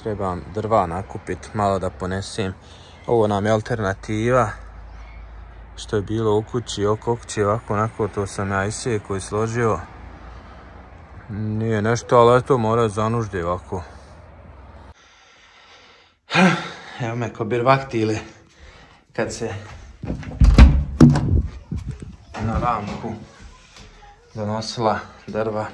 Trebam drva nakupiti, malo da ponesem. Ovo nam je alternativa. Što je bilo u kući, oko kući, ovako, onako, to sam ja isjekao i složio. Nije nešto, ali to mora zanuždi ovako. Evo me ko birvaktile kad se na ramku donosila drva.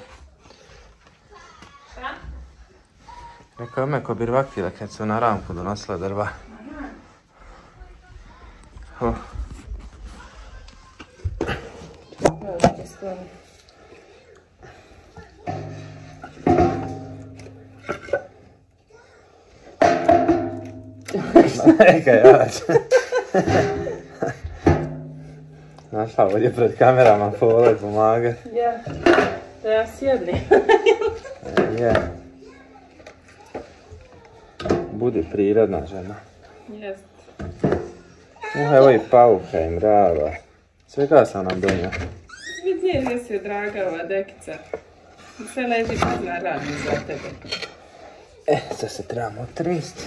Rekao me ko birvaktile kad se na ramku donosila drva. Oh. Neka jač. Našla ovdje pred kamerama povole pomagat. Ja sjedni. Je. Budi prirodna žena. Jest. Evo i pauka i mrava. Svega sam nam donio. Vidje gdje se draga ova dekica. Sve leži na radi za tebe. Sad se trebamo otristi.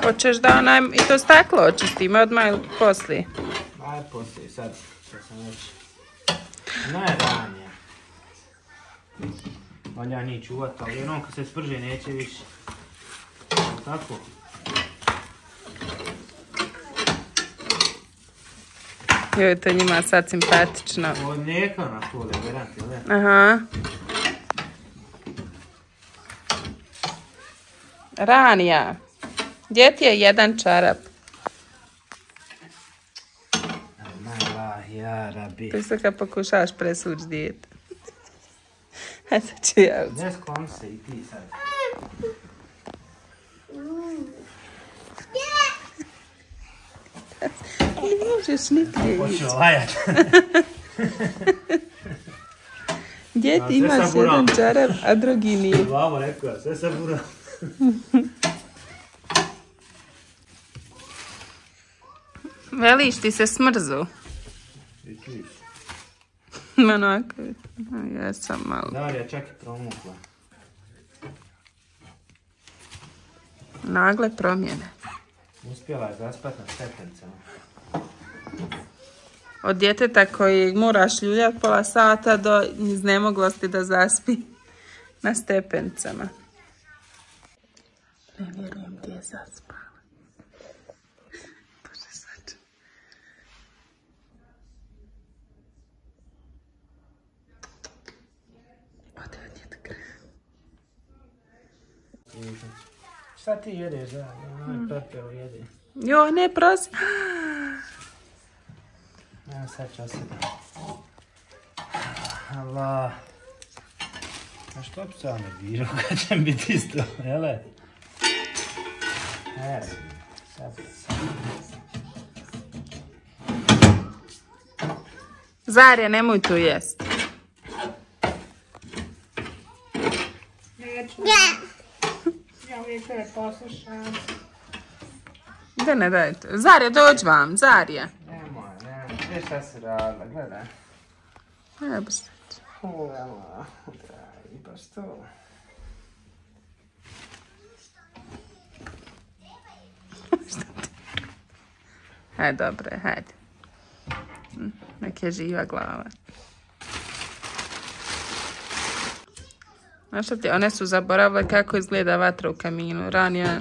Hoćeš da onaj i to staklo očistimo odmah ili poslije? Aj poslije, sad što sam već najranije. Valja njih čuvat, ali onom kad se sprže neće više. Tako? Joj, to njima sad simpatično. Ovo je mlijeka na kule, garanti, ne? Aha. Ranija. Gdje ti je jedan čarap? Allah, ja rabi. Ti se kad pokušavaš presući dijete. Hajde ću ja ući. Ne sklon se i ti sad. Ne možeš nigdje ići. Počeo lajat. Gdje ti imaš jedan čarap, a drugi nije? Glavo rekao, sve sam bura. Veliš ti se smrzu? I ti. Onako, ja sam malo. Darija čak i promukla. Nagle promjene. Uspjela je zaspat na stepencama. Od djeteta koji moraš ljuljati pola sata do iznemoglosti da zaspi na stepencama. Ne vjerujem gdje je zaspala. Bože sačuvaj. Ode od nje do kraja. Šta ti jedeš, da? Pepeo jede. Joj, ne prosi. Evo sad ću osjetim. Allah. A što bi sam nervirao kad će biti isto, jele? Evo, sad. Zarja, nemoj tu jest. Neću. Ja uvijek te poslušam. Da ne dajte. Zarja, dođi vam, Zarja. Nemoj, gdje šta se radila, gledaj. Evo sad. Ula, i baš to. Hajde, dobre, hajde. Nek je živa glava. Znaš što ti, one su zaboravile kako izgleda vatra u kaminu. Ranija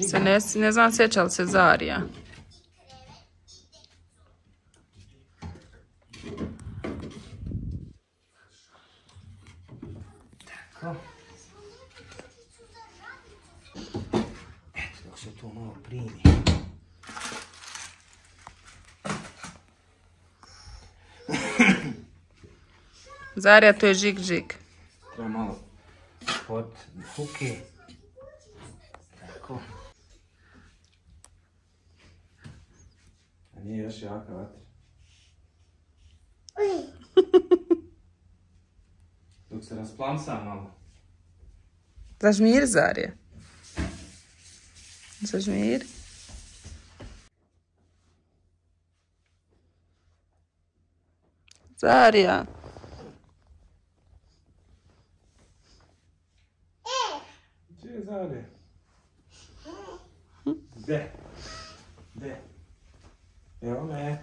se ne znam sjeća li se Zarija. Tako. Eto, dok se to malo primi. Zarija, to je žig. Treba malo pod huke. Tako. A nije još jaka vatra. Dok se rasplamsa malo. Zažmiri, Zarija. Zažmiri. Zarija. Gdje zade? Gdje? Gdje? Evo me.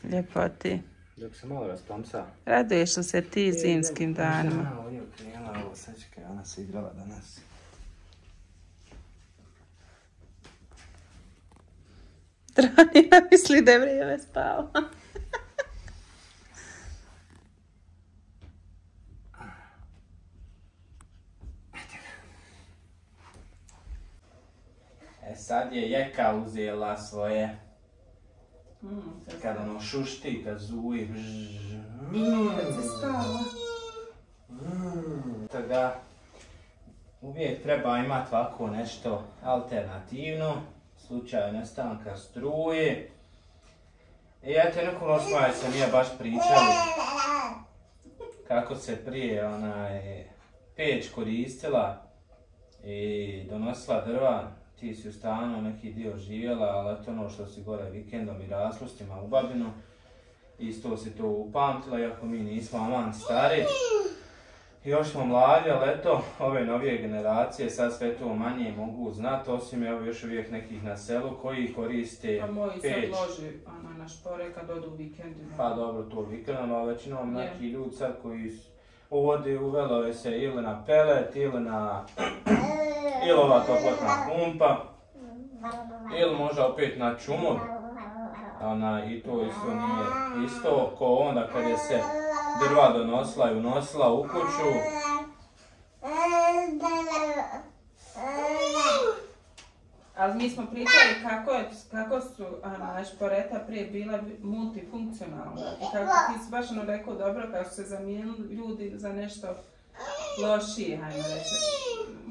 Ljepoti. Dok se malo rasplamsa. Raduješ li se ti zimskim danima? Ovdje okrenula ovo, sad čekaj, ona se igrala danas. Dranina misli da je vrijeme spava. Sad je Jeka uzela svoje. Kad ono šušti, kad zuji. Kad se spava. Tako da uvijek treba imati ovako nešto alternativno. Slučaju nestanka struje. I eto, nekom osmaju sam ja baš pričali kako se prije peć koristila i donosila drva. Ti si u stanu neki dio živjela, ali eto ono što si gore vikendom i raslostima u Babinu. Isto si to upamtila, iako mi nismo aman stari. Još smo mladi, ali eto, ove novije generacije sad sve to manje mogu znati, osim evo još uvijek nekih na selu koji koriste peć. A moji sad loži na špore kad odu vikendima. Pa dobro, to vikendom, ali većinom neki ljudi sad koji uvelo se ili na pelet, ili na ova toplotna pumpa, ili možda opet na čumur. I to isto nije isto ko onda kad je se drva donosila i unosila u kuću. Ali mi smo pričali kako su šporeta prije bila multifunkcionalna. I kako ti si baš rekao dobro kako su se zamijenili ljudi za nešto lošije, hajmo reći.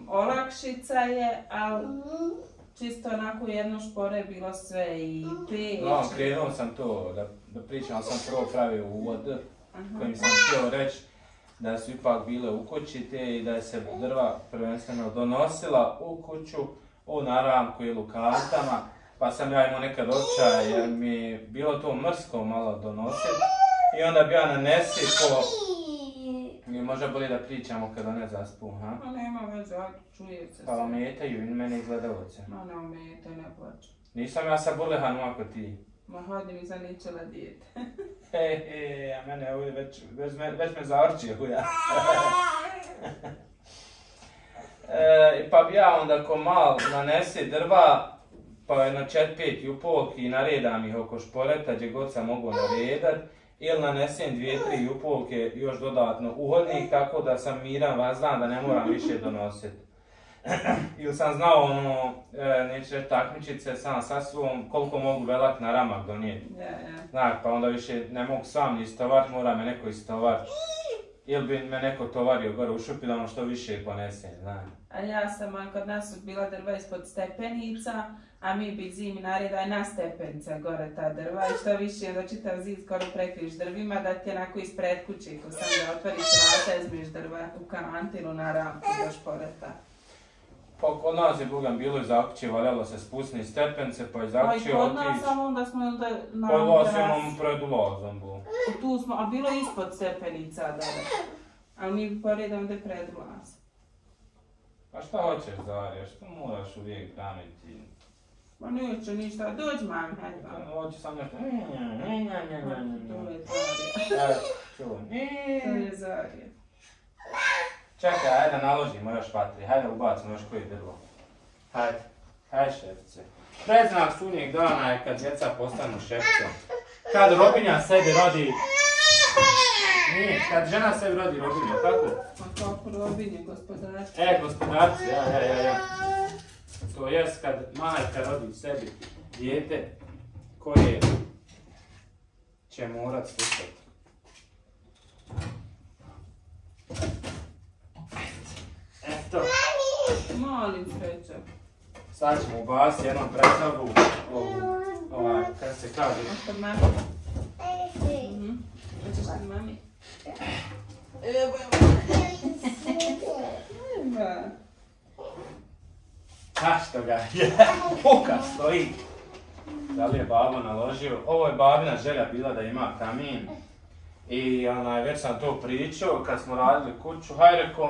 Olakšica je, ali čisto onako jedno špore je bilo sve i peć. No, krenuo sam to da pričam, ali sam prvo pravio uvod kojim sam htio reći da su ipak bile u kući te i da je se drva prvenstveno donosila u kuću na ramku ili u kantama, pa sam ja imao nekad očaj jer mi je bilo to mrsko malo donositi i onda bi ja nanesi po... Mi možda bolje da pričamo kada ne zaspu, ha? Ma nema veze, čuje se. Pa ometaju i mene gledalce. Ma ne ometaju, ne plaću. Nisam ja sad burlehan ovako ti. Ma hodi mi zaničela dijete. A mene ovdje već me zavrčio ja. Pa bi ja onda ko mal nanesi drva, pa jedno 4-5 jupolki i naredam ih oko šporeta gdje god sam mogu naredat. Ili nanesem 2-3 jupolke još dodatno u hodnik, tako da sam miran vazdan da ne moram više donositi. Ili sam znao neću reći takmičit se sam sa svom koliko mogu velat na ramak donijeti. Znak, pa onda više ne mogu sam ni istovar, mora me neko istovar. Ili bi me neko tovario gore u šupi da ono što više ponesem, znak. A ja sam, kod nas su bila drva ispod stepenica, a mi bi zimi naredaj na stepenice gore ta drva i što više da čitav zid skoro prekriš drvima da ti onako ispred kuće ko sam da otvoriš vrata izmiješ drva u kantinu na ramku do šporeta. Pa kod nas je Bogan bilo iz akuće, valjalo se spusni stepence pa iz akuće otići. Pa i kod nas, ali onda smo onda na kod vas imamo pred ulazom bilo. Tu smo, a bilo ispod stepenica dole. Ali mi bi poredom da je pred ulaz. Pa šta hoćeš Zarija, što moraš uvijek braniti? Ma neću ništa, dođi mami, hajde vam. Hoću sam nešto. To je Zarija. To je Zarija. Čekaj, hajde naložimo još vatri, hajde ubacimo još koji drvo. Hajde, hajde šefice. Predznak sunnjeg dana je kad djeca postanu šefcom. Kad robinja sebi rodi... Nije, kad žena sebi rodi robinju, kako? Ma kako robinje, gospodarci? Gospodarci, ja. To jest kad majka rodi sebi dijete koje će morat slušati. Eto. Molim srećak. Sad ćemo ubaciti jednom predstavu kad se kaže. Kod mami. Hoćeš kod mami? Evo. Što ga je? Puka stoji. Da li je babo naložio? Ovo je babina želja bila da ima kamin. I već sam to pričao kad smo radili kuću, haj rekao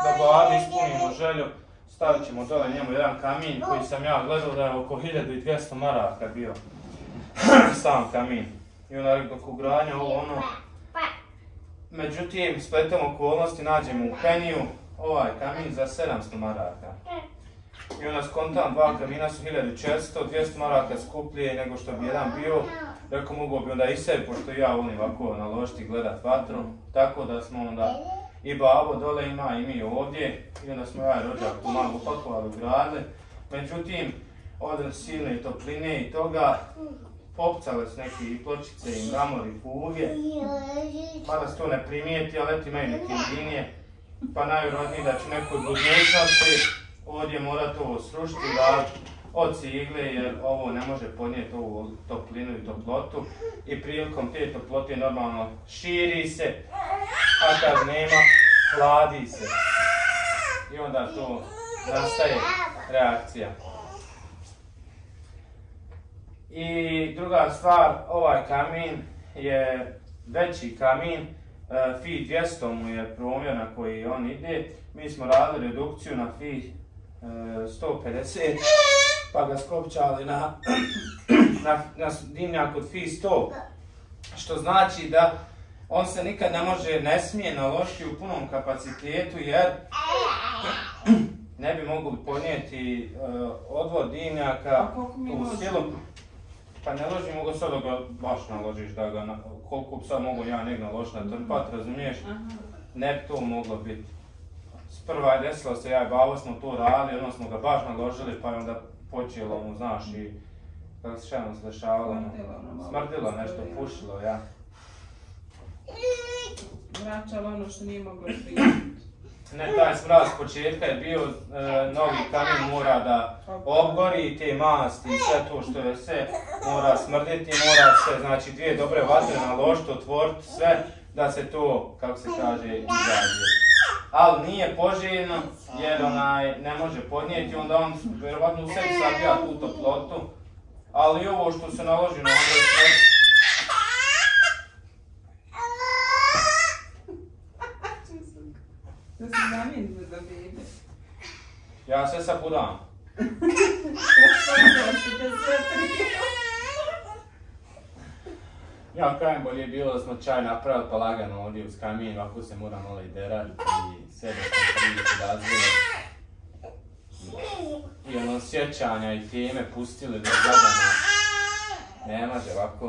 da babi ispunimo želju, stavit ćemo dole njemu jedan kamin koji sam ja gledao da je oko 1200 maraka bio sam kamin. I onda rekao ugradnja ovo ono. Međutim, spletom okolnosti nađemo u Peniju ovaj kamin za 700 maraka. I onda skontam, dva kamina su 1400, 200 maraka skuplje nego što bi jedan bio. Rekao mogu bi onda i sebi, pošto ja volim ovako naložiti i gledat vatru. Tako da smo onda i babo dole ima i mi ovdje. I onda smo ja i rođak tu malo upakovali, ugradili. Međutim, od silne topline i toga, popcale su neke pločice i mramor i fuge. Mada se to ne primijeti, ali eto imaju neke linije. Pa najvjerojatnije da ću nekoj budućnosti ovdje morat ovo srušiti i raditi od cigle jer ovo ne može podnijeti ovu toplinu i toplotu. I prilikom te toplote normalno širi se, a kad nema, hladi se. I onda to nastaje reakcija. I druga stvar, ovaj kamin je veći kamin, Fi 200 mu je promjer na koji on ide. Mi smo radili redukciju na Fi 150, pa ga skopčali na dimnjak od Fi 100. Što znači da on se nikad ne smije naložiti u punom kapacitetu jer ne bi mogli podnijeti odvod dimnjaka u silu. Pa ne ložimo ga sad da ga baš naložiš da ga, koliko bi sad mogu ja negdje naložiti na trpat, razumiješ? Ne bi to moglo biti. Sprva je desilo se, ja i babo smo to radili, onda smo ga baš naložili pa je onda počelo, ono, znaš, i kako se šedno se dešavalo, smrdilo nešto, pušilo, ja. Vraćalo ono što nije moglo prijeti. Ne, taj smrad s početka je bio, novi kamin mora da obgori te masti i sve to što je sve mora smrditi, mora se, znači, dvije dobre vatre naložiti, otvoriti sve da se to, kako se kaže, izađe. Ali nije poželjno jer ne može podnijeti, onda on vjerovatno u sebi sabija tu toplotu, ali i ovo što se naloži na ovo Da se zamijenimo za bebe. ja sve sapudam. Ja kajem bolje je bilo da smo čaj napravili pa lagano ovdje uz kamin, ovako se mora malo i derati i sebe smo priliku razvili. I ono sjećanja i teme pustili da gledamo. Ne može ovako.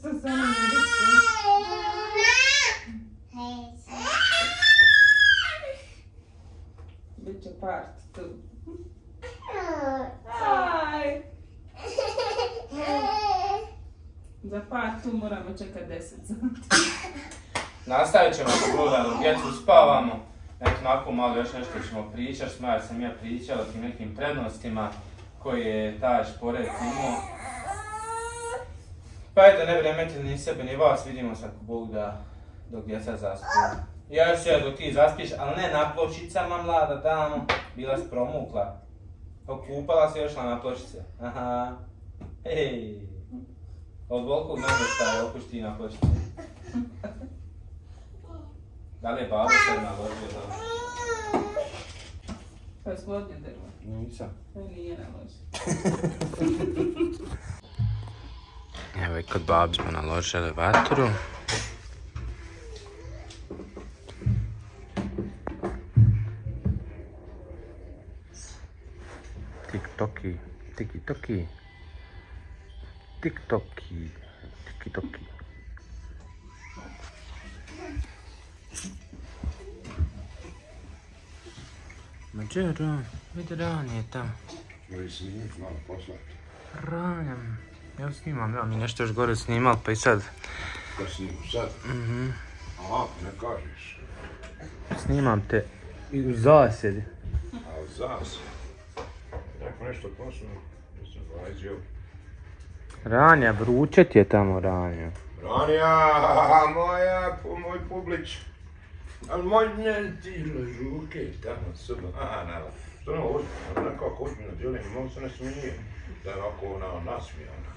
Sa samom ličkom. Biće part tu. Aj! Za part tu moramo čekati 10 sati. Nastavit ćemo s Bogdanom, djecu spavamo. Eto, nakon malo još nešto ćemo pričati, jer sam ja pričala o tim nekim prednostima koje je taj šporet imao. Pa eto, ne bi remetili ni sebe ni vas, vidimo se ako Bog da dok djeca zaspiju. Ja još ja dok ti zaspiš, ali ne na pločicama, mlada damo, bila si promukla. Okupala se još na pločice. Aha, hej. Od velikog namještaja opušti na pločice. Da li je babo se naložio za ovo? Pa je sklodnje drvo. Nisam. To nije naložio. Evo i kod babi smo naložili vatru. Tik-toki, tiki-toki. Tik-toki, tiki-toki. Mađero, vidi Ran je tamo. Moji snimit malo poslati. Ranjam. Ja snimam, ja mi nešto još gore snimal, pa i sad. Da snimam sad? Aha, ne kažeš. Snimam te i u zasjedi. A u zasjedi? Tako nešto poslu, nisam vađio. Ranja, vruće ti je tamo, Ranja. Ranja, moj publić. Ali moj ne tile žuke tamo subhanala. Što ono ozbiljno, nekako ozbiljno djelim, mogu se ne smije. Da je ovako nasmijana.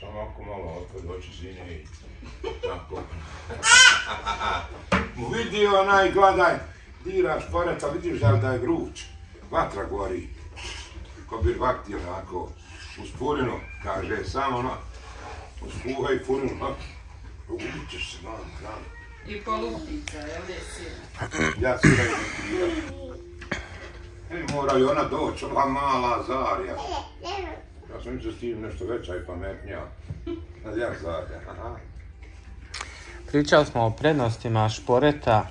Samo ako malo otpad oči zine i tako. Vidi onaj, gledaj, diraš poreta, vidiš da je gruč. Vatra gori. Ko bi vakti onako, uz purinu, kaže, samo ono, uspuhaj purinu, ugućeš se malo hranu. I polupica, jel je sina? Ja se ne vidiram. Mora i ona doći, ova mala Zarja. Ja sam mislio s tim nešto veća i pametnija. Ja Zarja, aha. Pričali smo o prednostima šporeta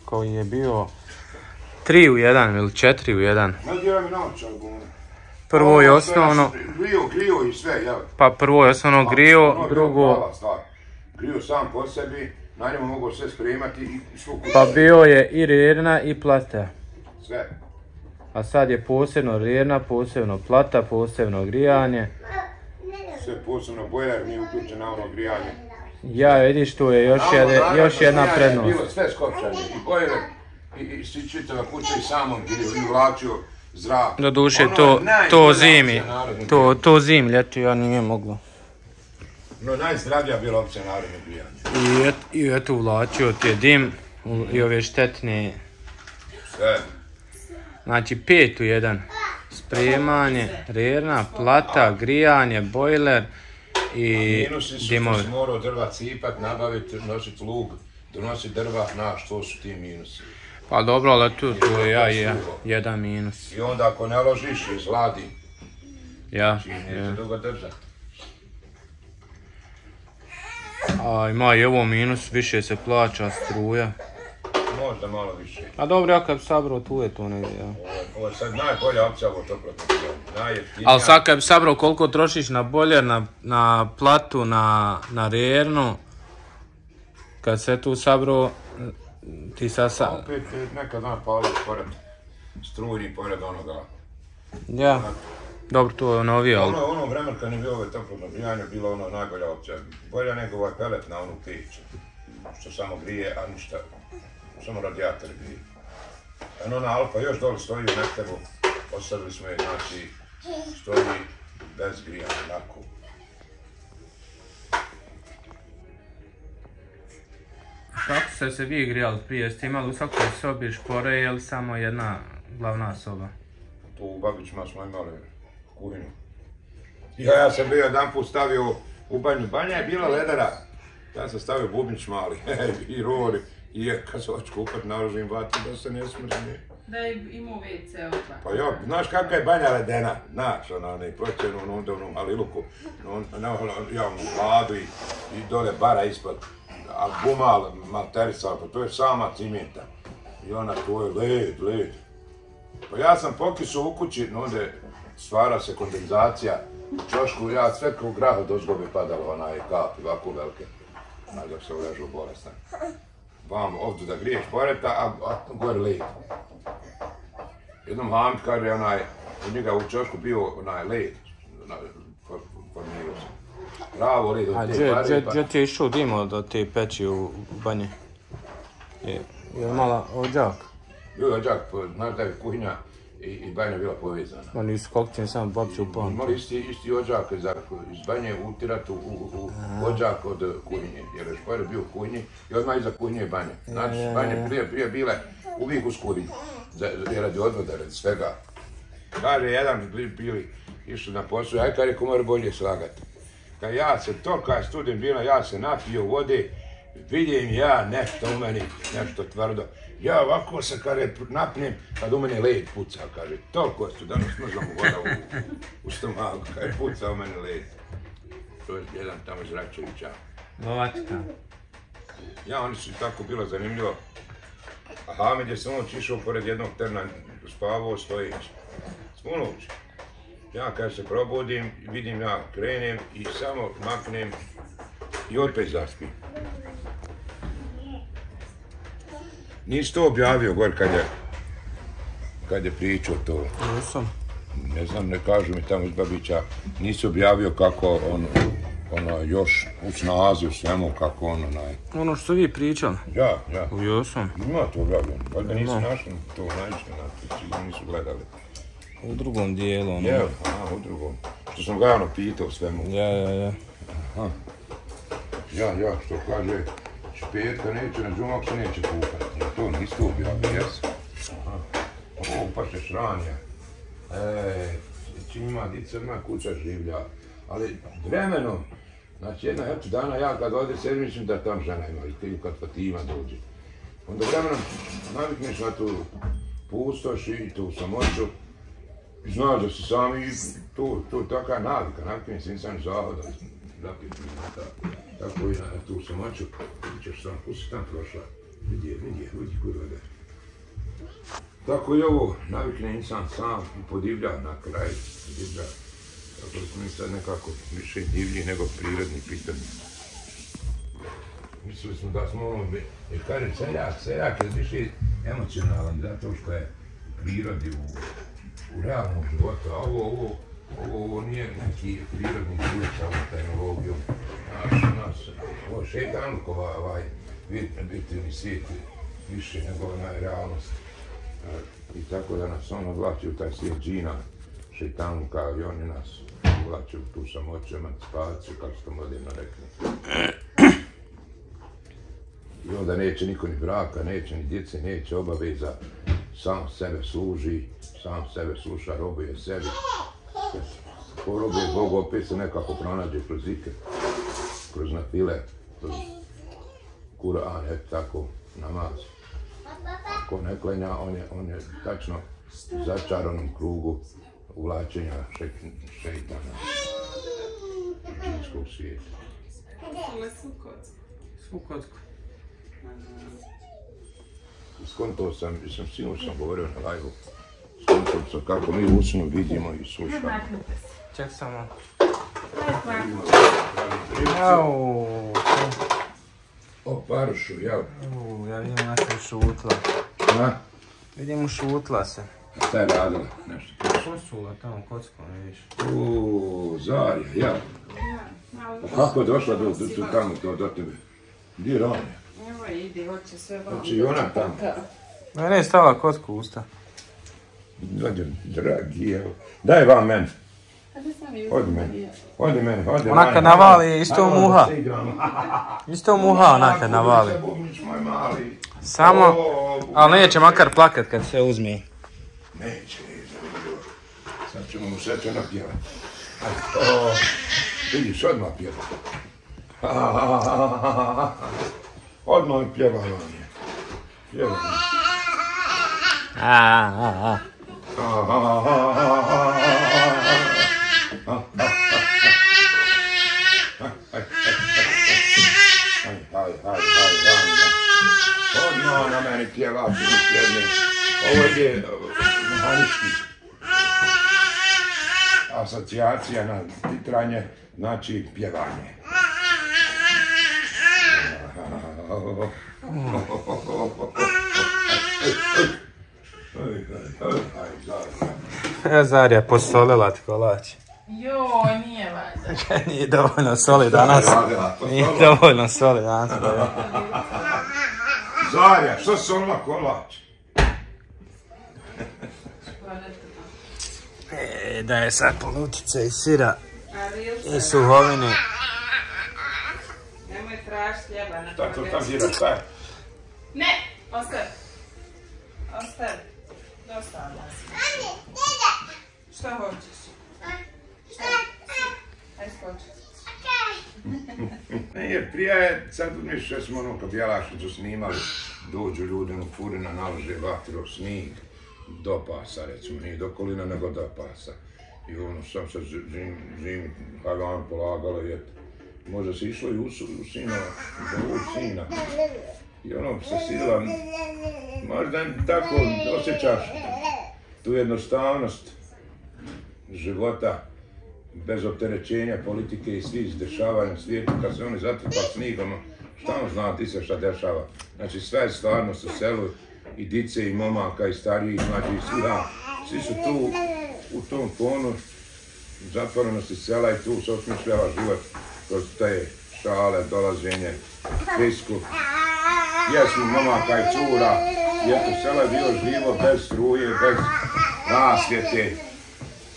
koji je bio 3 u 1 ili 4 u 1. Nadjela mi noća, gune. Prvo i osnovno... Grio i sve, jel? Pa prvo i osnovno grio, drugo... Grio sam po sebi, na njemu mogu sve spremati i svu kuću. Pa bio je i rerna i plata. Sve. A sad je posebno rerna, posebno plata, posebno grijanje. Sve posebno boiler, nije uključen na ono grijanje. Ja vidiš, tu je još jedna prednost. Bilo sve skopčanje, i boiler, i čitava kuća i samom grio, i uvlačio zrak. Doduše, to zimi, ljeti ja nije moglo. No, najzdravija bila opcija narodne grijanje. I eto uvlačio ti je dim i ove štetne. Sve. Znači 5 u 1. Spremanje, rerna, plata, grijanje, bojler i minusi su dimovi. što si morao drva cipat, nabaviti, nositi lug, donositi drva, znaš, to su ti minusi. Pa dobro, ali tu je jedan minus. I onda ako ne ložiš, izladi. Ja. Neće dugo držati. A ima i ovo minus, više se plaća struja. Možda malo više. A dobro, ja kad bi sabrao tu je to negdje, ja. Ovo je sad najbolja opcija ovo toplotno grijanje. Najjeftinija. Ali sad kad bi sabrao koliko trošiš na bojler, na platu, na rernu, kad se tu sabrao, ti sad Opet nekad dan pališ pored strujni, pored onoga. Ja, dobro, to je novije, ali... Ono vremen kad je bilo ove toplotno grijanje, bila ono najbolja opcija. Bolja nego ovaj pelet na onu peć, što samo grije, a ništa, samo radijator grije. Ona Alfa još dole stoji u nekteru, ostavili smo je, znači, stoji bez grijanja, onako. Kako ste se vi grijali prije? Jeste imali u svakoj sobi špore ili samo jedna glavna soba? Tu u Babićima smo imali kuhinju. Ja sam bio jedan put stavio u banju. Banja je bila ledara. Ja sam stavio bubnić mali i roli. I kad se hoću kupat, naružim vatru da se ne smrzne. Da je imao WC odmah. Pa jo, znaš kakva je banja ledena? Znaš, ona proćenu u ondovnom Aliluku, na javnu vladu i dole bara ispod. A bumal materical, pa to je sama cimenta. I ona to je led. Pa ja sam pokisu u kući, onda stvara se kondenzacija u čošku, ja sve kao grah od ozgobe padalo, onaj kapi, ovako velike. Dok se uležu bolestan. Vam ovdje da griješ poreta, a gore led. Jednom Hamid kaže, u njega u čošku bio onaj led, formirao se. Pravo led od te pare. A gdje ti je išao dim od te peći u banji? Je li mala ođak? Bio je ođak, znaš da je kuhinja i banja bila povezana. Ma nisu kokćeni, samo babci u pamtu. Imali isti ođak iz banje utirati u ođak od kuhinje, jer je špore bio u kuhinji i odmah iza kuhinje je banja. Znači, banje prije bile uvijek uz kuhinju, radi odvoda, radi svega. Kaže, jedan bili išli na poslu, aj kad je komar bolje slagati. Kad ja se tolika student bila, ja se napio vode, vidim ja nešto u meni, nešto tvrdo. Ja ovako se kada napnem, kad u mene led puca, kaže, toliko su danas smrzla mu voda u stomaku, kada je puca u mene led. To je jedan tamo iz Račevića. Lovačka. Ja, oni su tako bilo zanimljivo. A Hamid je smunuć išao pored jednog trna, spavao stojeći. Smunuć. Ja kad se probudim, vidim ja krenem i samo maknem i opet zaspim. Nisi to objavio gore kad je pričao to. Nisam. Ne znam, ne kažu mi tamo iz Babića, nisi objavio kako ono još u snazi u svemu, kako Ono što vi pričali? Ja. Jesam. Ima to objavljeno, pa da nisu našli to najviše, sigurno nisu gledali. U drugom dijelu, ono. Ja, u drugom. Što sam ga pitao svemu. Ja. Ja, što kaže, špetka neće, na džumak se neće kupati. To nisi tu bio, jesu. Ovo pa se šranja. Čim ima dica, ima kuća življa. Ali vremenom, znači jedna dana ja kad ode sedmičim da tam žena ima, ili kad Fatima dođe. Onda vremenom navikneš na tu pustoš i tu samoću. Znaš da si sami, to je taka navika, navikne se insan zavoda. Tako i na tu samoću, ćeš sam, ko si tam prošla? Vidi kurva da. Tako i ovo, navikne insan sam i podivlja na kraj, podivlja. Tako da smo mi sad nekako više divlji nego prirodni pitanje. Mislili smo da smo ono, jer kaže seljak je više emocionalan, zato što je prirodi u realnom životu, a ovo nije neki prirodni svijet sa ovom tehnologijom. Ovo šeitanukova virtualni svijet više nego ona realnost. I tako da nas on odvlači u taj svijet džina, šeitanuka, i oni nas uvlači u tu samoću, emancipaciju, kako ste moderno rekli. I onda neće niko ni braka, neće ni djece, neće obaveza, sam sebe služi, sam sebe sluša, robuje sebi. Ko robuje Bogu, opet se nekako pronađe kroz zikr, kroz nafile, kroz Kur'an, eto tako, namaz. Ako ne klanja, on je tačno u začaranom krugu uvlačenja šeitana džinskog svijeta. Svu kocku. Skonto sam govorio na live-u, skonto sam kako mi usnu vidimo i slušamo. Ček samo. O, Parušu, jel? Ja vidim nekaj šutla. Na? Vidim šutla se. Šta je radila? Nešto? Posula tamo kockom, vidiš. Zarja, jel? Kako je došla do tebe? Gdje je Ranja? Evo idi, hoće sve vam. Znači i ona tamo. Mene je stavila kocku u usta. Dragi, evo. Daj vam meni. Odi meni. Ona kad navali isto muha. Isto muha ona kad navali. Samo, ali neće makar plakat kad se uzme. Neće. Sad ćemo mu sve to napjevati. Vidiš, odmah pjeva. Odmah pjeva vam je. Pjeva. Odmah na meni pjevači mi sjedne. Ovo je mehanički. Asocijacija na titranje, znači pjevanje. Zarja posolila ti kolač. Joj, nije valjda. Nije dovoljno soli danas. Nije dovoljno soli danas. Zarja, što solila kolač? Da je sad polutice i sira i suhovine. Nemoj tražiti ljeba na Šta to tam dira, šta je? Ne, ostavi. Ostavi. Dosta nas. Šta hoćeš? Ajde skoči. Ne, jer prije je, sad uzmiš što smo ono kad Bjelašiću snimali, dođu ljudi u furina, nalože vatro, snijeg, do pasa recimo, nije do kolina nego do pasa. I ono sam se zimi hagan polagalo i eto. Možda se išlo i u sinova, do sina. I ono se sila, možda tako osjećaš tu jednostavnost života bez opterećenja politike i svih dešavanja u svijetu, kad se oni zatrpa snigom, šta on zna ti se šta dešava. Znači sve je stvarnost u selu, i dice, i momaka, i starijih, mlađih, svi su tu u tom tonu zatvorenosti sela i tu se osmišljava život kroz te šale, dolaženje, fisku, pjesmu momaka i cura. I eto, selo je bilo živo, bez struje, bez rasvjete.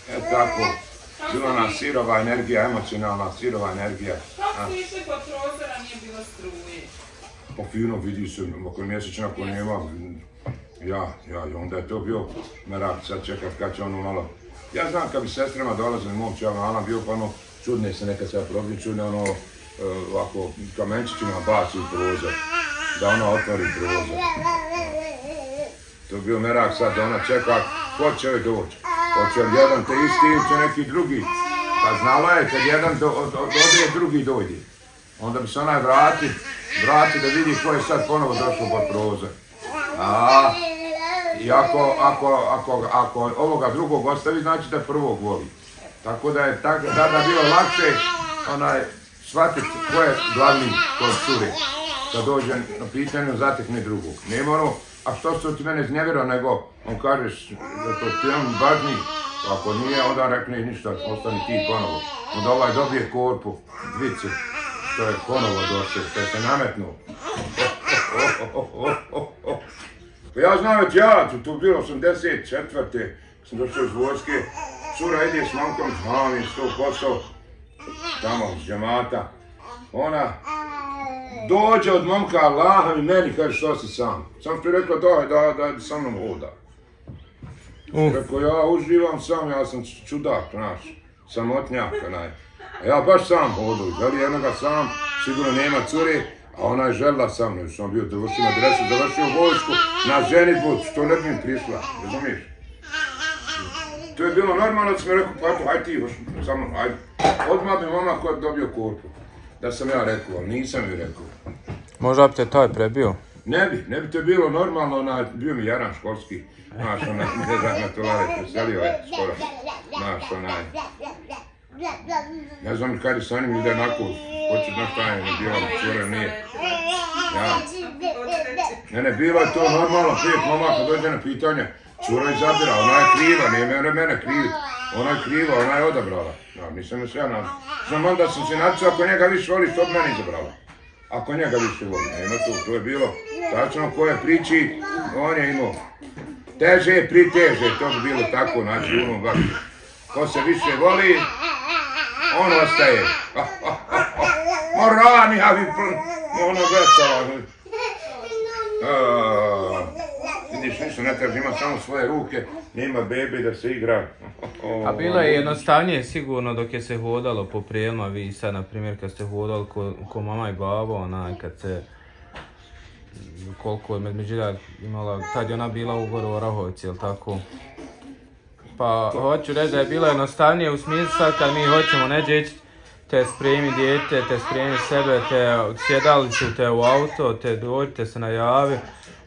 Eto tako, bila ona sirova energija, emocionalna sirova energija. su išli kod prozora, nije bilo struje. Pa fino vidi se, ako mjesečna ako nema, i onda je to bio merak, sad čekat kad će ono malo. Ja znam kad bi sestrama dolazili, momče, Ana bio pa ono, čudne se nekad sad probni, čudne ono, ovako, kamenčićima baci u prozor, da ona otvori prozor. To je bio merak sad, da ona čeka, ko će joj doći? Hoće li jedan te isti ili će neki drugi? Pa znala je, kad jedan ode, drugi dojde. Onda bi se onaj vrati da vidi ko je sad ponovo došao pod prozor. I ako ovoga drugog ostavi, znači da prvog voli. Tako da je tada bilo lakše shvatiti ko je glavni kod cure. Kad dođe na pitanju, zatekne drugog. Nema ono, a što se ti mene iznevjerao, nego on kažeš da to ti on važniji. Ako nije, onda rekne ništa, ostani ti ponovo. Onda ovaj dobije korpu, dvice, što je ponovo došao, što je se nametnuo. Pa ja znam već to bilo 84. Sam došao iz vojske, cura ide s momkom, znam im 100%, tamo iz džemata. Ona dođe od momka, Allah i meni kaže što si sam. Sam ti rekla da sa mnom hoda. Rekao ja uživam sam, ja sam čudak, znaš, samotnjak, a ja baš sam hodu, želi jednoga sam, sigurno nema cure, a ona je želila sa mnom, sam bio dovršio adresu, završio vojsku, na ženitbu, što ne bi mi prišla, razumiješ? To je bilo normalno da sam mi rekao, pa eto, hajde ti sa mnom, hajde. Odmah bi momak dobio korpu, da sam ja rekao, ali nisam joj rekao. Možda bi te taj prebio? Ne bi to bilo normalno, bio mi jaran školski, znaš, na tolare, preselio je skoro, znaš, ne znam kada sa njim ide onako, hoće znaš šta je, bilo cura nije. Ne, bilo je to normalno, prije momaka dođe na pitanje, cura izabira, ona je kriva, nije mene krivi, ona je kriva, ona je odabrala, nisam se ja nadal. Znam onda sam se nacio, ako njega više voli, što bi mene izabrala. Ako njega više voli, nema to je bilo, tačno ko je priči, on je imao. Teže priteže, to bi bilo tako, znači u onom vaktu. Ko se više voli, on ostaje. Morani, a vi ono vesela. Vidiš, ništa ne treba, ima samo svoje ruke, nema bebe da se igra. A bilo je jednostavnije sigurno dok je se hodalo po prijelima, vi sad na primjer kad ste hodali ko mama i babo, kad se koliko je Medmeđida imala, tad je ona bila u Goru Orahovici, jel tako? Pa hoću reći da je bilo jednostavnije u smislu sad kad mi hoćemo neđe ići, te spremi dijete, te spremi sebe, te sjedalicu, te u auto, te dođite se najavi,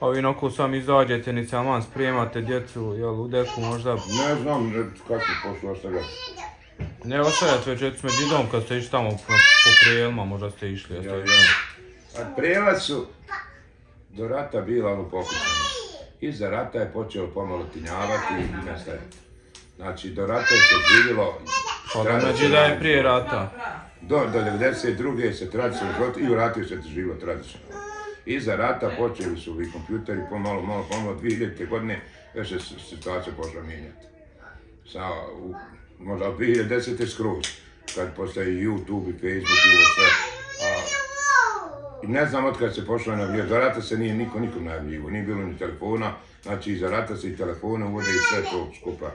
a vi onako sam izađete, ni saman spremate djecu, jel u deku možda... Ne znam kako je pošlo ostavljati. Ne ostavljate već s Medžidom kad ste išli tamo po prijelima, možda ste išli. A prijelac su do rata bila ono pokušano. Iza rata je počeo pomalo tinjavati i nestajati. Znači do rata je se živjelo... Znači da je prije rata. Do 92. se tradicionalno, i u ratu se živjelo tradicionalno. Iza rata počeli su ovi kompjuteri pomalo, 2000. godine još se situacija počela mijenjati. Možda od 2010. skroz, kad postaje YouTube i Facebook i ovo sve. I ne znam od kada se počelo najavljivati, za rata se nije nikom najavljivo, nije bilo ni telefona, znači iza rata se i telefone uvode i sve to skupa.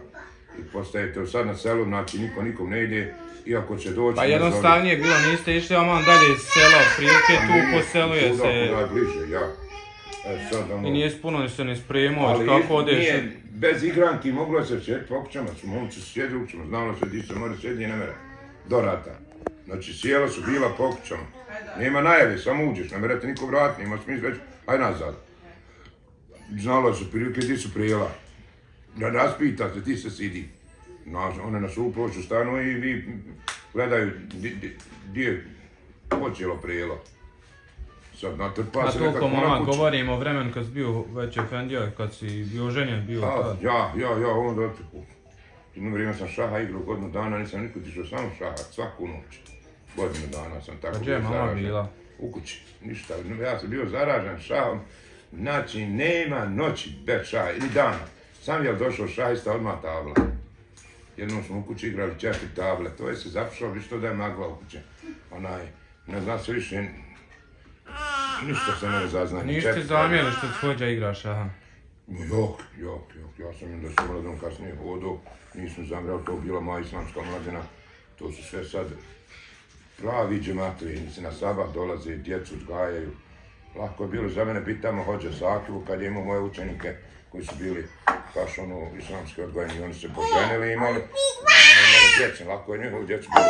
I postaje to sad na selu, znači nikom ne ide, iako će doći... Pa jednostavnije je bilo, niste išli oman dalje iz sela, prilike tu poseluje se... Najbliže, ja. I nije puno se ne spremao, kako odeš... Bez igranki moglo se sjediti po kućama, su momci sjedi u kućama, znalo se di se mora sjedi i ne mere, do rata. Znači sjela su bila po kućama, nema najave, samo uđeš, ne merete niko vratiti, nema smisla već, aj nazad. Znalo se prilike di su prijela, da raspitate, ti se sidi. One nas uproću stanu i vi gledaju di je počelo prijelo. Sad natrpa se nekako... A toliko mama govorimo o vremenu kad si bio već efendija, kad si bio ženjen bio tad. Ja, onda jedno vrijeme sam šaha igrao godinu dana, nisam nikud išao samo šahat, svaku noć. Godinu dana sam tako bio zaražen. A gdje je mama bila? U kući, ništa. Ja sam bio zaražen šahom, znači nema noći bez šaha, ili dana. Sam je došao šahista, odmah tabla. Jednom smo u kući igrali 4 table, to je se zapišao, viš to da je magla u kući. ne zna se više, ništa se ne zazna. Niste zamjeli što svođa igraš, aha? Jok, ja sam im da se mladom kasnije hodao, nisam zamrao, to bila moja islamska mladina, to su sve sad pravi džematovi, na sabah dolaze, djecu odgajaju. Lako je bilo za mene biti tamo hođa Zakivu kad je imao moje učenike koji su bili baš ono islamski odgojeni, oni se poženili i imali djece, lako je njihovu djecu bilo.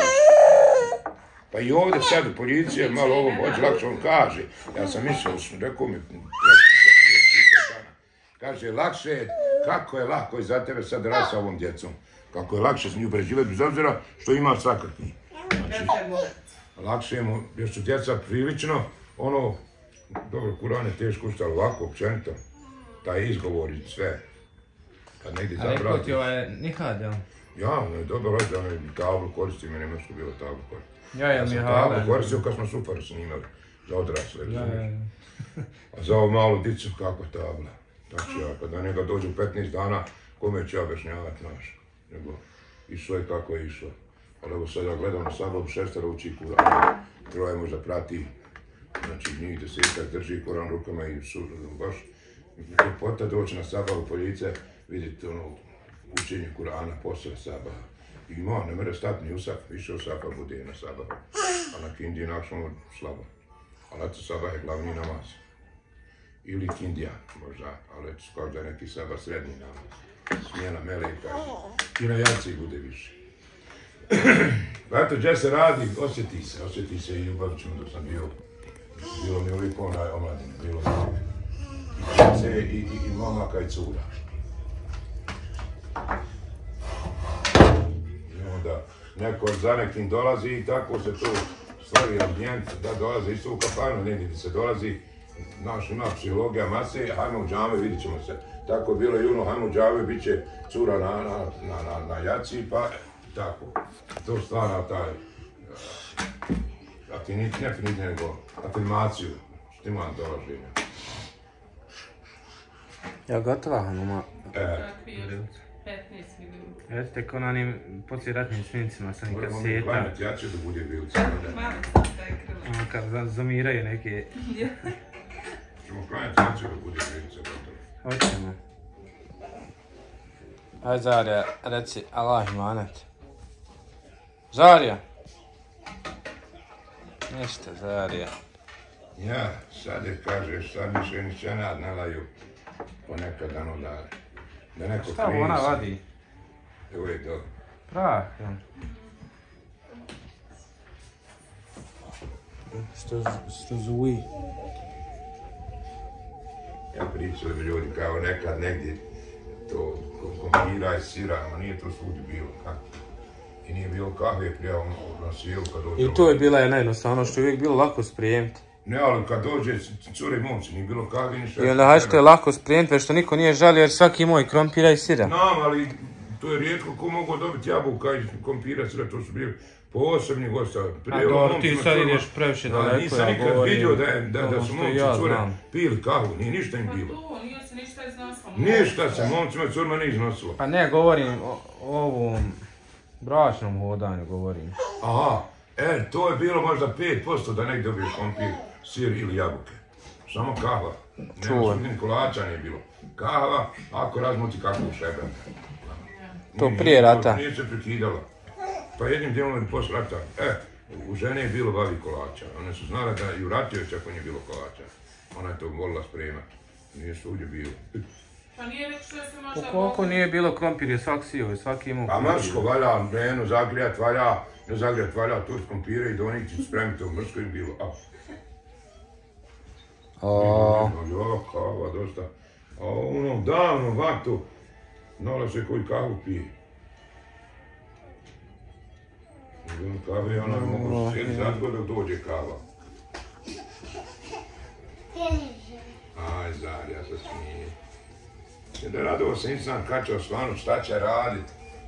Pa i ovdje sad u policiji malo ovo hoće, lakše on kaže, ja sam mislio, rekao mi, kaže, lakše je, kako je lako za tebe sad rad sa ovom djecom, kako je lakše s nju preživjeti, bez obzira što ima svakakvi. Znači, lakše mu, jer su djeca prilično, ono, dobro, Kur'an je teško učiti, ali ovako, općenito, taj izgovor i sve, kad negdje zabrati. A rekao ti ovaj nikad, jel? Ja, dobro rođe, onaj tablu koristim, jer nema što bilo tablu koristim. Ja sam tablu koristio kad smo super snimali, za odrasle, a za ovu malu dicu kakva tabla. Znači, kad na njega dođu 15 dana, kome će objašnjavati naš, nego išlo je kako je išlo. Ali evo sad ja gledam na sabahu 6 uči Kur'an, 3 možda prati, znači njih 10 drži Kur'an rukama i baš ljepota doći na sabahu police, vidite ono učenje Kur'ana posle sabaha. I ne mora stati ni usaf, više usafa bude na sabahu, a na kindiji nakon slabo. Ali eto sabah je glavni namaz. Ili kindija možda, ali eto kao da je neki sabah srednji namaz. Smjena meleka i na jaci bude više. Pa eto, gdje se radi, osjeti se i ljubav ćemo dok sam bio. Bilo mi uvijek onaj omladine, bilo mi djece i momaka i cura. I onda neko za nekim dolazi i tako se to stvari ambijent, da dolaze isto u kafanu, negdje se dolazi, znaš, ima psihologija mase, hajmo u džame, vidit ćemo se. Tako je bilo i ono, hajmo u džame, bit će cura na jaci, pa tako. To stvara taj, nego afirmaciju, stimulan dolaženja. Ja gotova, Hanuma? 15 minuta. Jeste kao na onim posljeratnim snincima sa nekad Moramo sjeta. klanjati jače da bude bilca. Malo sam stekrila. Kad zomiraju neke... Ćemo klanjati jače da bude bilca. Hoćemo. Aj Zarija, reci Allah imanet. Zarija! Ništa, Zarija. Ja, sad je kažeš, sad mi še ni čenad nalaju ponekad ono da neko Šta ona vadi? Evo je to. Prah, ja. Što zuji? Ja pričali mi ljudi kao nekad negdje to kompira i sira, a nije to svudi bilo, kako? I nije bilo kahve prije na sjelu kad dođe... I to je bila jedna jednostavno što je uvijek bilo lako sprijemiti. Ne, ali kad dođe cure i momci, nije bilo kahve ništa... I onda hajde što je lako sprijemiti, već što niko nije žalio jer svaki imao krompira i sira. Znam, ali to je rijetko ko mogu dobiti jabuka i kompira, sira, to su bili posebni gosta. A dobro, ti sad ideš previše daleko, ja nisam nikad vidio da su momci cure pili kahvu, nije ništa im bilo. Pa to, nije se ništa iznosilo. Ništa se momcima i curima nije iznosilo. Pa ne, govorim o ovom bračnom hodanju, govorim. Aha, to je bilo možda 5% da nek dobiješ kompir, sir ili jabuke. Samo kahva. Nema ni kolača nije bilo. Kahva, ako razmuti kakvu šebe. To prije rata. Nije se prekidalo. Pa jednim dijelom ili posle rata. U žene je bilo bavi kolača. One su znale da i u ratu još ako nije bilo kolača. Ona je to volila spremati. Nije svugdje bilo. Pa nije već što se možda... Koliko nije bilo krompir je svaki sio i svaki imao krompir. A mrsko valja, menu zagrijat valja, ne zagrijat valja, to s kompire i doniti spremite u mrsko im bilo. Jo, kava, dosta. A u onom davnom vaktu, znala se koji kavu pije. Kave, ona mogu sjeti zadgo dok dođe kava. Aj, Zarija se smije. Da radovo se nisam kačao stvarno šta će radit,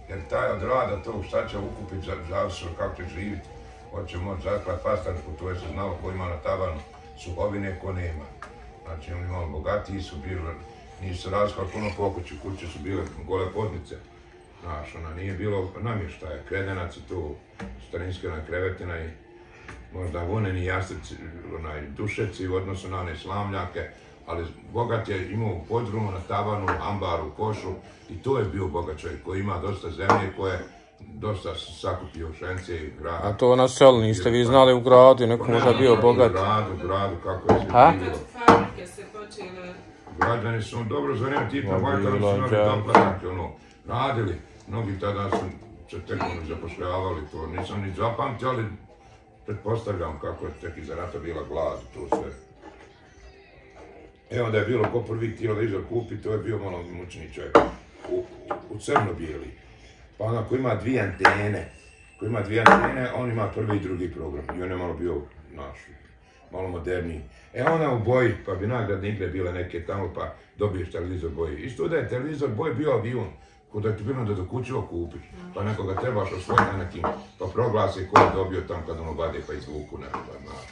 jer taj od rada to šta će ukupit, zavisno kako će živit. Hoće moći zaklat pastanku, to je se znalo ko ima na tavanu suhovine, ko nema. Znači oni malo bogatiji su bili, nisu se razlikali puno po kući, kuće su bile gole podnice. Znaš, ona nije bilo namještaja, kredenac i to, starinska krevetina i možda voneni jastuci, dušeci u odnosu na one slamljake, ali bogat je imao u podrumu, na tavanu, ambaru, košu i to je bio bogat čovjek koji ima dosta zemlje, koje dosta sakupio šence i grad. A to na selu niste vi znali u gradu, neko možda bio bogat. U gradu, kako je se bilo. Fabrike se počele... Građani su dobro za vrijeme tipa Vajka, oni su imali tam planake, radili. Mnogi tada su se tek zapošljavali, to nisam ni zapamtio, ali pretpostavljam kako je tek iza rata bila glad, to sve. Evo da je bilo ko prvi televizor kupi, to je bio malo mučni čovjek. U crno-bijeli. Pa ona ko ima dvije antene, on ima prvi i drugi program. I on je malo bio naš, malo moderniji. Ona u boji, pa bi nagradne igre bile neke tamo, pa dobiješ televizor boji. Isto da je televizor boji bio avion, kod da ti bilo da do kućivo kupiš, pa nekoga trebaš osvojiti na nekim, pa proglasi ko je dobio tam kad ono vade pa izvuku nekoga, znaš.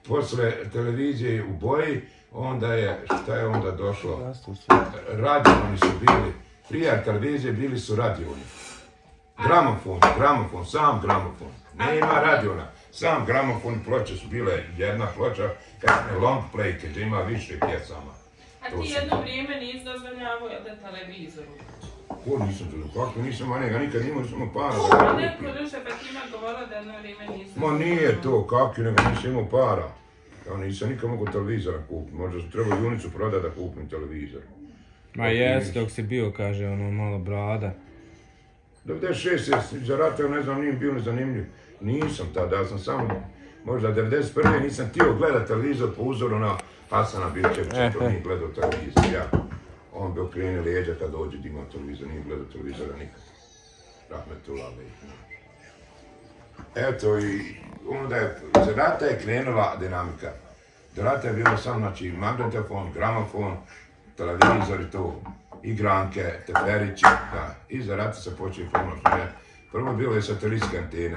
Posle televizije u boji, onda je, šta je onda došlo? Radioni su bili, prije televizije bili su radioni. Gramofon, sam gramofon. Nema radiona, sam gramofon, ploče su bile jedna ploča, kakve long playke, gdje ima više pjesama. A ti jedno vrijeme nisi dozvoljavao da televizor Ko nisam to, kako nisam, a njega nikad imao, nisam imao para da ga kupim. A neko duše pa ti ima govorila da jedno vrijeme nisi... Ma nije to, kako, nego nisam imao para. Ja nisam nikad mogao televizora kupiti, možda su trebao junicu prodati da kupim televizor. Ma jes, dok si bio, kaže, ono, malo brada. 96. za rata, ne znam, nije bio nezanimljiv. Nisam tada, ja sam samo, možda 91. nisam htio gledat televizor po uzoru na Hasana Bilčevića, to nije gledao televizor, ja. On bi okrenio leđa kad dođe da ima televizor, nije gledao televizora nikad. Rahmetullah. Eto i onda je, za rata je krenula dinamika. Do rata je bilo samo, znači, magnetofon, gramofon, televizor i to, igranke, teferići, da. I za rata se počeo informativno. Prvo bilo je satelitske antene,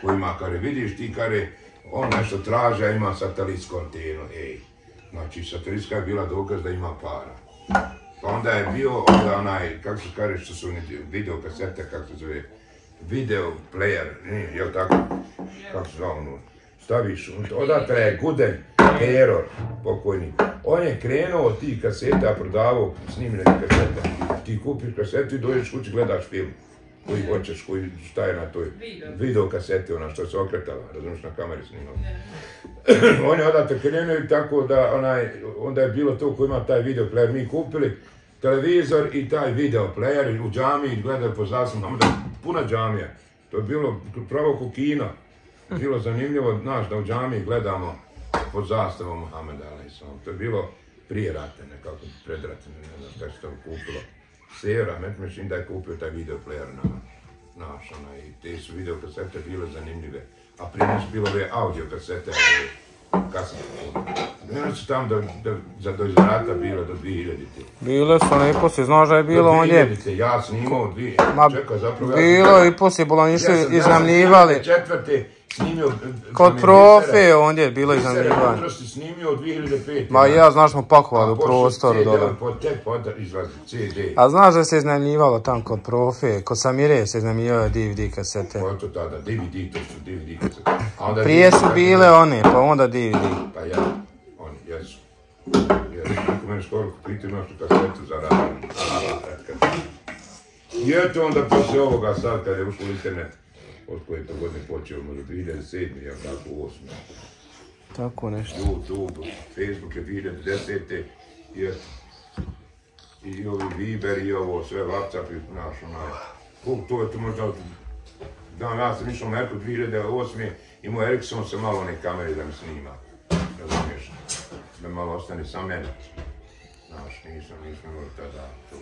koji ima, kare, vidiš ti, kare, on nešto traže, a ima satelitsku antenu, ej. Znači, satelitska je bila dokaz da ima para. Pa onda je bio onda onaj, kako se kaže, što su video kasete, kako se zove, video player, jel tako? Kako se zove ono? Staviš, odatle je Gudelj, Error, pokojni. On je krenuo od tih kaseta, prodavao snimljene kasete. Ti kupiš kasetu i dođeš kući, gledaš film koji hoćeš, koji šta je na toj video kaseti, ona što se okretala, razumiješ, na kameri snimao. On je odatle krenuo i tako da onda je bilo to ko ima taj video player. Mi kupili televizor i taj video player u džamiji, gledali po zastavama, onda puna džamija. To je bilo pravo ko kino. Bilo zanimljivo, znaš, da u džamiji gledamo pod zastavom Muhameda a.s. To je bilo prije rata, nekako pred rata, ne znam šta se to kupilo. Sera Metmešin da je kupio taj video player naš, i te su video kasete bile zanimljive. A prije su bilo ove audio kasete, kasete. One su tam do iza rata bile do 2000-te. Bile su one i poslije, znaš da je bilo ondje. Do 2000-te, ja sam imao čekaj zapravo... Bilo i poslije, bilo nisu iznajmljivali. 2004. snimio... Kod profe ondje je bilo iznajmljivanje. Bisere snimio od 2005. Ma ja, znaš, smo pakovali u prostoru dole. Tek izlazi CD. A znaš da se iznajmljivalo tam kod profe, kod Samire se iznajmljivalo DVD kasete. Pa to tada, DVD, to su DVD kasete. Prije su bile one, pa onda DVD. Pa ja, oni, jesu. Ako mene skoro pitaju imaš tu kasetu za radio. I eto onda poslije ovoga sad kad je ušlo internet, od koje to godine počeo, možda 2007. jel tako, 2008. Tako nešto. YouTube, Facebook je 2010. I ovi Viber i ovo sve, WhatsApp i naš onaj. To je to možda, ja sam išao u Merku 2008. imao Ericsson sa malo one kamere da mi snima. Razumiješ? Da malo ostane sa mene. Znaš, nisam imao tada to.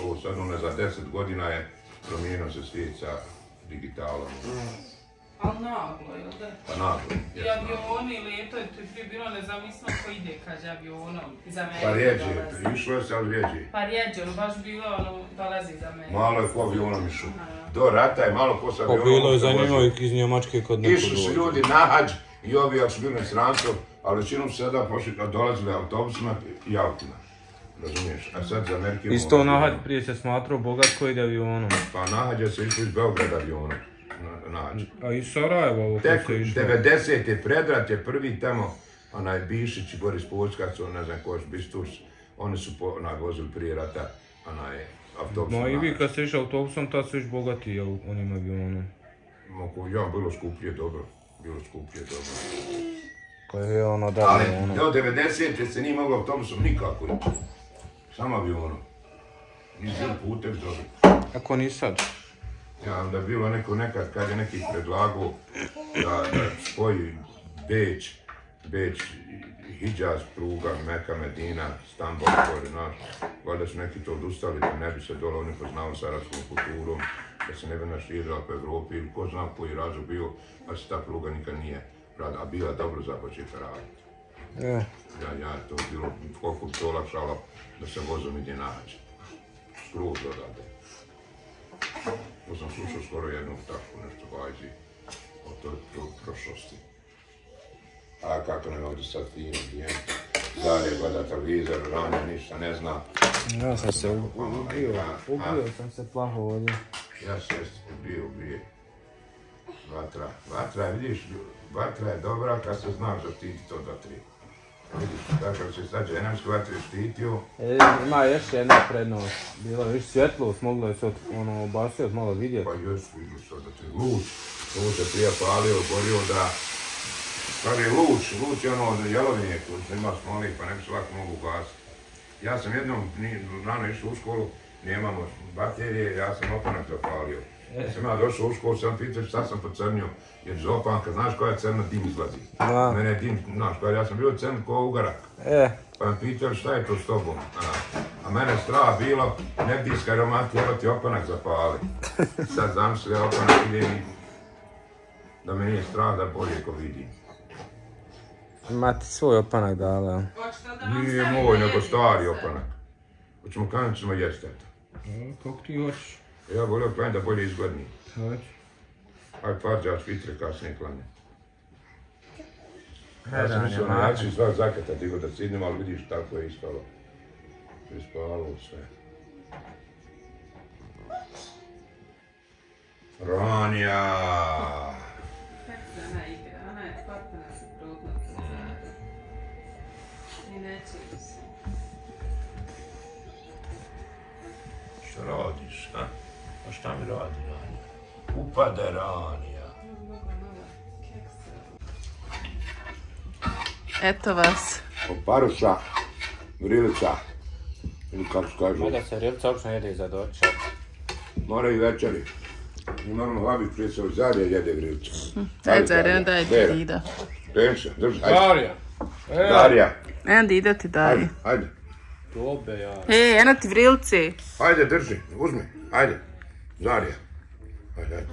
Ovo sad za 10 godina je promijenio se svijet sa digitalom. Ali naglo, jel da? Pa naglo. I avioni letaju, to je prije bilo nezamislivo ko ide, kaže avionom iz Amerike. Pa rijeđe, išlo je se, ali rijeđe. Pa rijeđe, baš bilo dolazi iz Amerike. Malo je ko avionom išlo. Do rata je malo ko sa avionom. Bilo je zanimljivo iz Njemačke kod nekog. Išli su ljudi na hađ i ovi ako su bili strancov, ali većinom su sada dolazili autobusima i autima. Razumiješ? A sad za Amerike... Isto nahađ prije se smatrao bogat koji ide avionom. Pa nahađa se išli iz Beograda avionom. naći. A i Sarajevo ovo Tek kako se išlo? 90. Predrag je prvi tamo, onaj Bišić i Boris Puckac, ne znam ko je Bistus, oni su vozili prije rata, onaj autobusom. Ma i vi kad ste išli autobusom, tad su iš bogati, jel, onim avionom? Ja, bilo skuplje, dobro. Koje je ono da Ali ono... do 90. se nije moglo autobusom nikako ići. Samo avionom. Nije bilo putev dobro. Ako ni sad? Ja, da je bilo neko nekad kad je neki predlagao da spoji Beč, Hidžaz, pruga, Meka, Medina, Stambol, gore, naš. Valjda su neki to odustali da ne bi se dole oni poznali s arapskom kulturom, da se ne bi naširila po Evropi ili ko zna koji razlog bio, a se ta pruga nikad nije radila, a bila dobro započeta raditi. Ja, to je bilo, koliko bi to olakšalo da se vozom ide naći. Skroz odade. To sam slušao skoro jednom tako nešto vajzi o toj prošlosti. A kako ne mogu sad fino vijem, dalje gleda televizor, ranja ništa ne zna. Ja sam se ubio sam se plaho ovdje. Ja se ubio. Vatra, vidiš, vatra je dobra kad se znaš zaštititi od vatri. Vidiš, tako se sad ženamski vatri štitio. Ima još jedna prednost. Bilo je još svjetlost, moglo je se obasio malo vidjeti. Pa još vidiš to da ti luč se prije palio, gorio da... Pravi luč je ono od jelovine koji se ima smoli pa ne bi se lako mogu ugasiti. Ja sam jednom rano išao u školu, nemamo baterije, ja sam opanak zapalio. Sam ja došao u školu, sam pitao šta sam pocrnio, jer iz opanka, znaš koja je crna dim izlazi. Mene je dim, znaš koja, ja sam bio crn ko ugarak. Pa sam pitao šta je to s tobom. A mene strah bilo, ne diska aromat, evo ti opanak zapali. Sad zamisli, ja opanak idem i da me nije strah da bolje ko vidim. Imate svoj opanak dala. Nije moj, nego stari opanak. Hoćemo klanjati, ćemo jesti, eto. Kako ti hoćeš? Ja volio klanjati da bolje izgledni. Hoću. Aj parđač vitre kasnije klanje. Ja sam mislio na jači svak zakata digo da sidnem, ali vidiš tako je ispalo. Ispalo sve. Ranja! Ona je potpuno suprotnost. I neće se. Što radiš, a? A šta mi radi, Ranja? Upade Ranja. Eto vas. Oparuša, vrilica, ili kako se kažu. Mada se vrilica obično jede za dočak. Mora i večeri. Mi moramo vabiti prije se Zarija jede vrilica. Ajde Zarija, daj ti Dida. Denša, drži, ajde. Zarija! Zarija. Eno Dida ti daje. Ajde. Dobe ja. Eno ti vrilice. Ajde, drži, uzmi, ajde. Zarija. Ajde.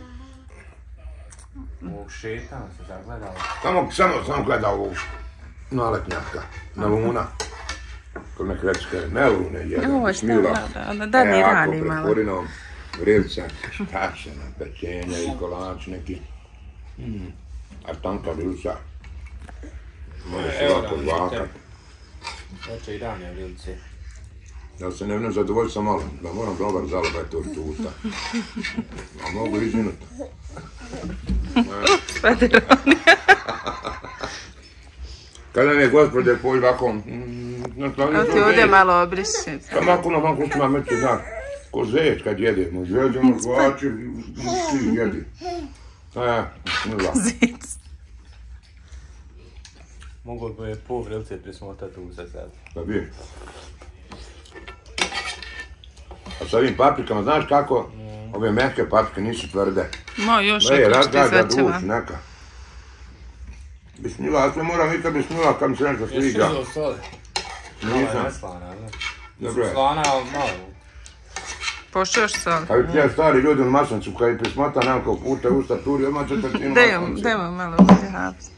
Ovog šetana se zagledala. Samo gleda ovog naletnjaka, na luna. Kod nek reći kada ne lune jedan, bismila. Da ni rani malo. Pred Kurinom, vrilica, štašena, pečenja i kolač neki. A tanka vrilica. Može se lako zvakat. Hoće i rane vrilice. Ja se ne zadovoljiti sa malo, da moram dobar zalobati tortuta. A mogu izvinuti. Kada mi je gospode poj ovako... A ti ovdje malo obriši. Samo ako na vanku ću vam reći, znaš, ko zec kad jedemo, jedemo zvači, ti jedi. Zec. Mogu bi pol vrilice prismotati u se sad. Pa bi. A sa ovim paprikama, znaš kako? Ove mehke paprike nisu tvrde. Još ako ćete sve će vam. Neka. Bismila, ja sve moram ikad bismila kad mi se nešto sviđa. Jesi uzeo soli? Malo je neslana, ne? Dobro je. Slana, ali malo. Pošto još sol. Kad bi tijeli stari ljudi u masancu, kad je prismota nekako puta usta turi, odmah četvrtinu masanci. Dajmo malo ovdje hapsi.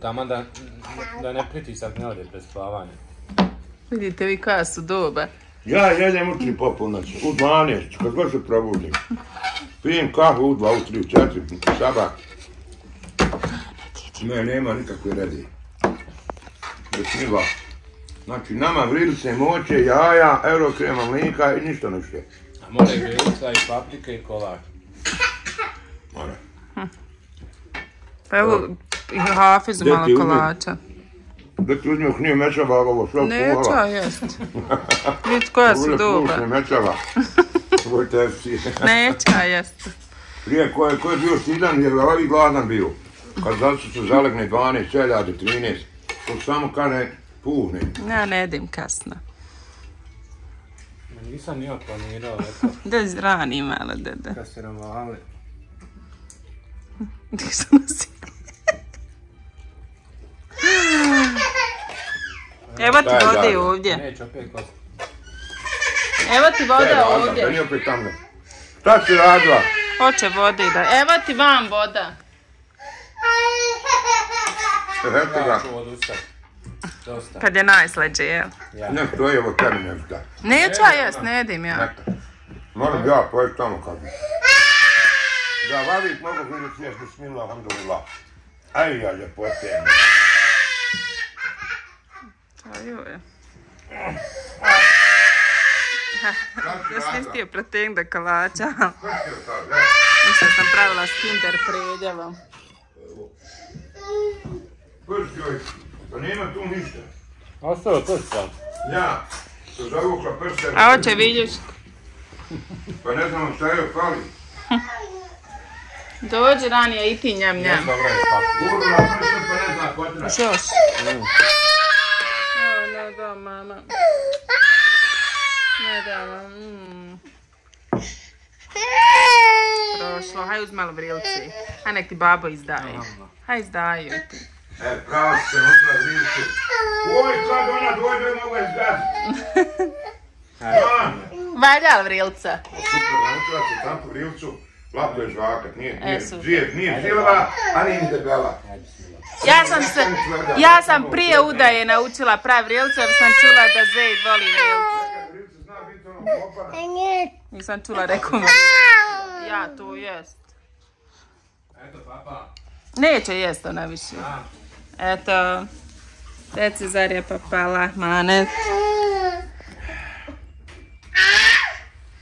Tamo da ne pritisak ne ode bez spavanja. Vidite vi koja su doba. Ja jedem u 3 poponoći, u 12, kad god se probudim. Pijem kahu u 2, u 3, u 4, sabah. Ne, nema nikakve redi. Besmila. Znači, nama vrilice, moće, jaja, eurokrema, mlika i ništa nešto. A mora i vrilica, i paprika, i kolač. Mora. Pa evo, i Hafizu malo kolača. Da ti uzmeo knije mečava, ovo sve Neća jest. Vidite koja su dobra. Uvijek mečava. Svoj tefci. Neća jest. Prije ko je bio stidan, jer ovaj gladan bio. Kad zato su zalegne 12, 1000, 13. To samo kane puhne. Ja ne jedim kasno. Nisam ja planirao, eto. Da rani malo, dede. Kad se navali. Gdje su nosili? Evo ti vode ovdje. Neće opet kod. Evo ti voda ovdje. Da nije opet tamo. Šta si radila? Hoće vode da. Evo ti vam voda. Eto ga. Ću odustati. Dosta. Kad je najslađe, jel? Ne, to je ovo tebi nešto. Neću jest, ne jedim ja. Moram ja pojeti tamo kad bi. Da, vavit mogu vidjeti sjest, bismillah, alhamdulillah. Aj, ja ljepote. Taju je. Ja sam htio protegn do kolača. Mislim sam pravila s Kinder predjavom. Prskoj, pa nema tu ništa. Ostalo to sad. Ja, to zavukla prste. A ovo će viljuško. Pa ne znamo šta je fali. Dođi ranije i ti njam njam. Dobro je tako. Urla prste pa ne zna potra. Još. Ne da mama. Ne da mama. Prošlo, haj uz malo vrilci. Haj nek ti babo izdaje. Haj izdaju ti. Pravo se unutra vrilcu. Oj, kad ona dođe mogu je zgaziti. Valja li vrilca? Super, naučila se tam po vrilcu. Lako je žvakat, nije žilava, a nije ni debela. Ja sam prije udaje naučila pravi vrilcu, jer sam čula da Zeid voli vrilcu. Vrilca zna biti ono kopana. Nisam čula, rekao mi. Ja, to jest. Eto, papa. Neće jest ona više. Eto. Reci Zarija papala, manet.